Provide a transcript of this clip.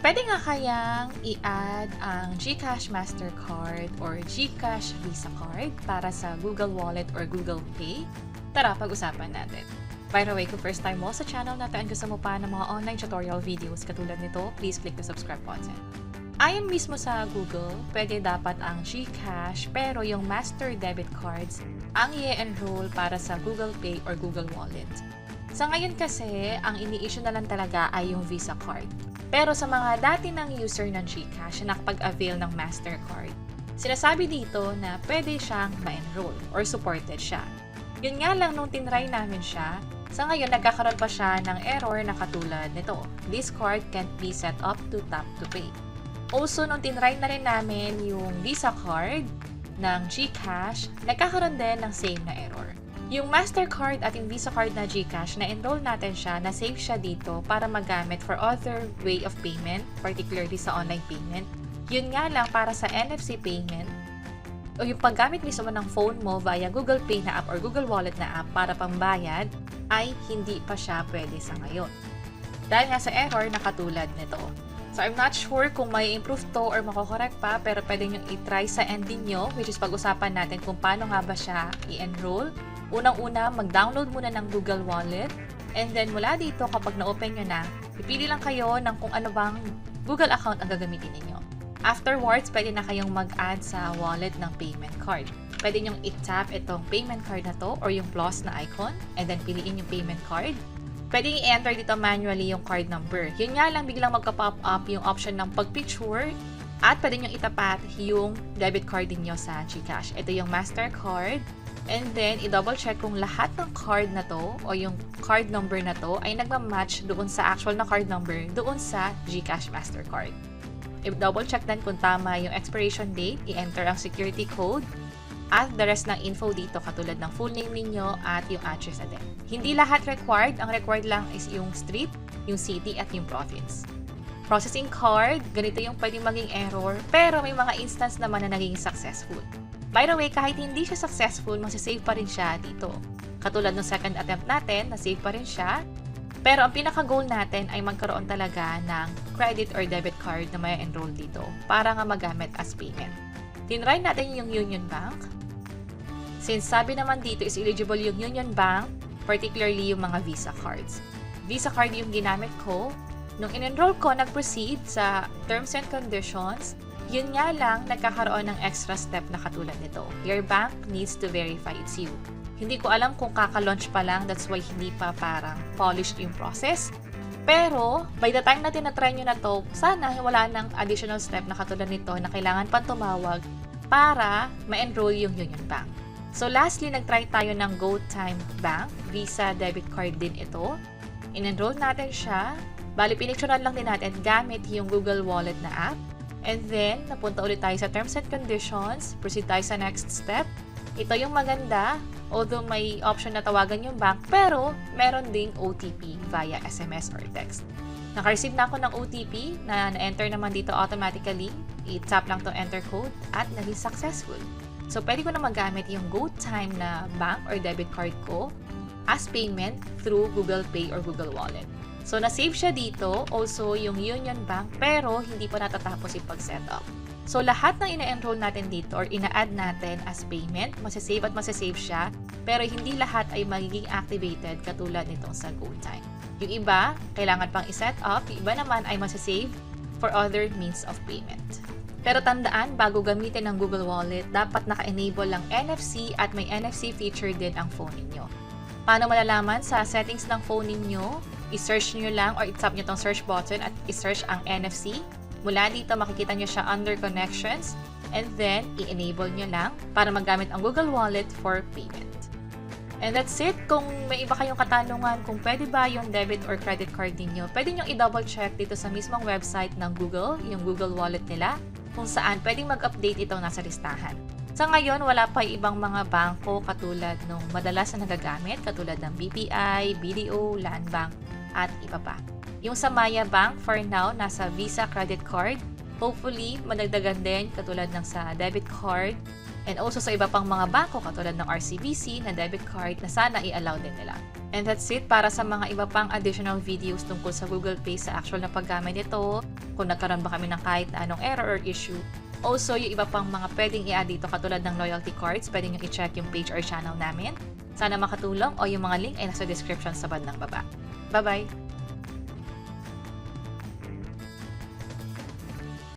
Pwede nga kayang i-add ang GCash Mastercard or GCash Visa Card para sa Google Wallet or Google Pay? Tara, pag-usapan natin. By the way, kung first time mo sa channel natin at gusto mo pa ng mga online tutorial videos katulad nito, please click the subscribe button. Ayon mismo sa Google, pwede dapat ang GCash pero yung Master Debit Cards ang i-enroll para sa Google Pay or Google Wallet. Sa ngayon kasi, ang ini-issue na lang talaga ay yung Visa Card. Pero sa mga dati ng user ng GCash na nakapag-avail ng Mastercard, sinasabi dito na pwede siyang ma-enroll or supported siya. Yun nga lang nung tinry namin siya, sa ngayon nagkakaroon pa siya ng error na katulad nito. This card can't be set up to tap to pay. Also, nung tinry na rin namin yung Visa Card ng GCash, nagkakaroon din ng same na error. Yung Mastercard at yung Visa Card na GCash, na-enroll natin siya, na-save siya dito para magamit for other way of payment, particularly sa online payment. Yun nga lang para sa NFC payment, o yung paggamit mismo ng phone mo via Google Pay na app or Google Wallet na app para pambayad, ay hindi pa siya pwede sa ngayon. Dahil nga sa error na katulad nito. So, I'm not sure kung may improve to or makokorek pa, pero pwede nyo i-try sa ending nyo, which is pag-usapan natin kung paano nga ba siya i-enroll. Unang-una, mag-download muna ng Google Wallet, and then mula dito, kapag na-open nyo na, pipili lang kayo ng kung ano bang Google account ang gagamitin ninyo. Afterwards, pwede na kayong mag-add sa wallet ng payment card. Pwede nyong i-tap itong payment card na to or yung plus na icon, and then piliin yung payment card. Pwede i-enter dito manually yung card number. Yun nga lang, biglang magka-pop up yung option ng pag-picture at pwede nyo itapat yung debit card niyo sa GCash. Ito yung Mastercard. And then, i-double check kung lahat ng card na to o yung card number na to ay nagmamatch doon sa actual na card number doon sa GCash Mastercard. I-double check din kung tama yung expiration date, i-enter ang security code, at the rest ng info dito katulad ng full name ninyo at yung address na din. Hindi lahat required. Ang required lang is yung street, yung city, at yung province. Processing card, ganito yung pwedeng maging error, pero may mga instance naman na naging successful. By the way, kahit hindi siya successful, masasave pa rin siya dito. Katulad ng second attempt natin, nasave pa rin siya. Pero ang pinaka-goal natin ay magkaroon talaga ng credit or debit card na may enroll dito para nga magamit as payment. Tinry natin yung Union Bank. Since sabi naman dito is eligible yung Union Bank, particularly yung mga Visa cards. Visa card yung ginamit ko. Nung in-enroll ko, nag-proceed sa terms and conditions. Yun nga lang, nagkakaroon ng extra step na katulad nito. Your bank needs to verify it's you. Hindi ko alam kung kaka-launch pa lang, that's why hindi pa parang polished yung process. Pero, by the time na tinatry nyo na to, sana wala ng additional step na katulad nito na kailangan pang tumawag para ma-enroll yung Union Bank. So, lastly, nag-try tayo ng GoTime Bank. Visa debit card din ito. In-enroll natin siya. Bali, pinicturean lang din natin gamit yung Google Wallet na app. And then, napunta ulit tayo sa terms and conditions. Proceed tayo sa next step. Ito yung maganda. Although may option na tawagan yung bank, pero meron ding OTP via SMS or text. Naka-receive na ako ng OTP na na-enter naman dito automatically. I-tap lang to enter code at naging successful. So, pwede ko na magamit yung GoTime na bank or debit card ko as payment through Google Pay or Google Wallet. So, na-save siya dito, also yung Union Bank, pero hindi pa natatapos yung pag-setup. So, lahat ng ina-enroll natin dito or ina-add natin as payment, masasave at masasave siya, pero hindi lahat ay magiging activated katulad nitong sa GoTime. Yung iba, kailangan pang i-set up, yung iba naman ay masasave for other means of payment. Pero tandaan, bago gamitin ang Google Wallet, dapat naka-enable lang NFC at may NFC feature din ang phone ninyo. Paano malalaman? Sa settings ng phone ninyo, i-search nyo lang or i-tap nyo tong search button at i-search ang NFC. Mula dito, makikita nyo siya under connections and then i-enable nyo lang para magamit ang Google Wallet for payment. And that's it. Kung may iba kayong katanungan kung pwede ba yung debit or credit card ninyo, pwede nyo i-double check dito sa mismong website ng Google, yung Google Wallet nila, kung saan pwedeng mag-update itong nasa listahan. Sa ngayon, wala pa ibang mga bangko katulad nung madalas na nagagamit, katulad ng BPI, BDO, Land Bank, at iba pa. Yung sa Maya Bank, for now, nasa Visa credit card. Hopefully, madagdagan din katulad ng sa debit card And also sa iba pang mga bangko katulad ng RCBC na debit card na sana i-allow din nila. And that's it para sa mga iba pang additional videos tungkol sa Google Pay sa actual na paggamit nito, kung nagkaroon ba kami ng kahit na anong error or issue. Also, yung iba pang mga pwedeng i-add dito katulad ng loyalty cards, pwede nyo i-check yung page or channel namin. Sana makatulong o yung mga link ay nasa description sa bandang baba. Bye-bye!